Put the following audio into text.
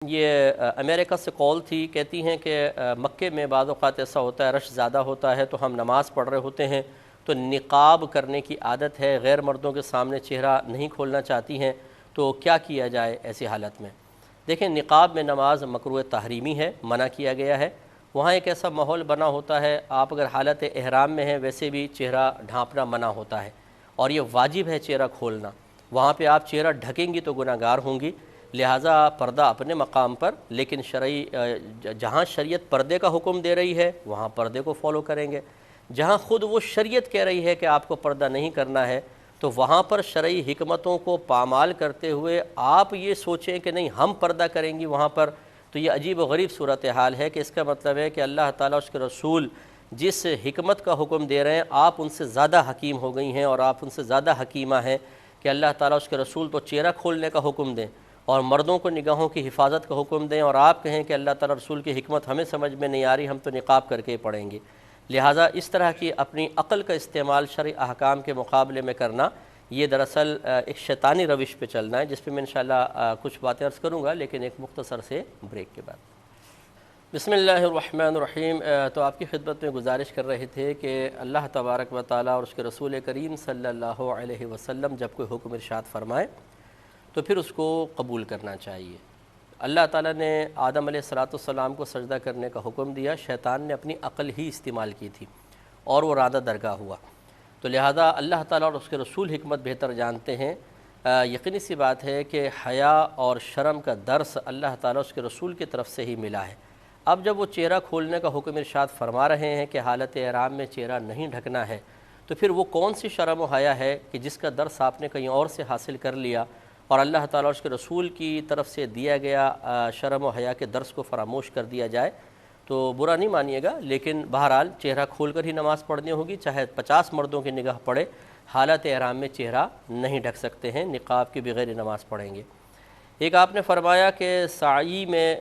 یہ امریکہ سے کال تھی، کہتی ہیں کہ مکے میں بعض اوقات ایسا ہوتا ہے، رش زیادہ ہوتا ہے تو ہم نماز پڑھ رہے ہوتے ہیں تو نقاب کرنے کی عادت ہے، غیر مردوں کے سامنے چہرہ نہیں کھولنا چاہتی ہیں، تو کیا کیا جائے ایسی حالت میں؟ دیکھیں، نقاب میں نماز مکروہ تحریمی ہے، منع کیا گیا ہے۔ وہاں ایک ایسا ماحول بنا ہوتا ہے، آپ اگر حالت احرام میں ہیں ویسے بھی چہرہ ڈھانپنا منع ہوتا ہے، اور یہ واجب ہے چہرہ کھولنا۔ وہاں پہ آپ چہرہ ڈھکیں گی تو گناہ گار ہوں گی، لہٰذا پردہ اپنے مقام پر، لیکن شرعی جہاں شریعت پردے کا حکم دے رہی ہے وہاں پردے کو فالو کریں گے، جہاں خود وہ شریعت کہہ رہی ہے کہ آپ کو پردہ نہیں کرنا ہے تو وہاں پر شرعی حکمتوں کو پامال کرتے ہوئے آپ یہ سوچیں کہ نہیں ہم پردہ کریں گی وہاں پر، تو یہ عجیب و غریب صورتحال ہے کہ اس کا مطلب ہے کہ اللہ تعالیٰ اس کے رسول جس حکمت کا حکم دے رہے ہیں آپ ان سے زیادہ حکیم ہو گئی ہیں، اور آپ ان سے زیادہ حکیمہ ہیں کہ اللہ تعالیٰ اس کے رسول تو چہرہ کھولنے کا حکم دیں اور مردوں کو نگاہوں کی حفاظت کا حکم دیں، اور آپ کہیں کہ اللہ تعالیٰ رسول کی حکمت ہمیں سمجھ میں نہیں آ رہی، ہم تو نقاب کر کے پڑھیں گے۔ لہٰذا اس طرح کی اپنی عقل کا استعمال شرعی احکام کے مقابلے میں کرنا، یہ دراصل ایک شیطانی روش پہ چلنا ہے، جس پہ میں انشاءاللہ کچھ باتیں عرض کروں گا، لیکن ایک مختصر سے بریک کے بعد۔ بسم اللہ الرحمن الرحیم۔ تو آپ کی خدمت میں گزارش کر رہے تھے کہ اللہ تبارک و تعالیٰ اور اس کے رسول کریم صلی اللہ علیہ وسلم جب کوئی حکم ارشاد فرمائے تو پھر اس کو قبول کرنا چاہیے۔ اللہ تعالیٰ نے آدم علیہ السلام کو سجدہ کرنے کا حکم دیا، شیطان نے اپنی عقل ہی استعمال کی تھی اور وہ رادہ درگاہ ہوا، تو لہذا اللہ تعالیٰ اور اس کے رسول حکمت بہتر جانتے ہیں۔ یقینی سی بات ہے کہ حیا اور شرم کا درس اللہ تعالیٰ اس کے رسول کی طرف سے ہی ملا ہے۔ اب جب وہ چہرہ کھولنے کا حکم ارشاد فرما رہے ہیں کہ حالت احرام میں چہرہ نہیں ڈھکنا ہے، تو پھر وہ کون سی شرم و حیا ہے کہ جس کا درس آپ نے کہیں اور سے حاصل کر لیا اور اللہ تعالیٰ اور اس کے رسول کی طرف سے دیا گیا شرم و حیا کے درس کو فراموش کر دیا جائے؟ تو برا نہیں مانیے گا، لیکن بہرحال چہرہ کھول کر ہی نماز پڑھنی ہوگی، چاہے 50 مردوں کی نگاہ پڑے، حالت احرام میں چہرہ نہیں ڈھک سکتے ہیں، نقاب کے بغیر نماز پڑھیں گے۔ ایک آپ نے فرمایا کہ سعی میں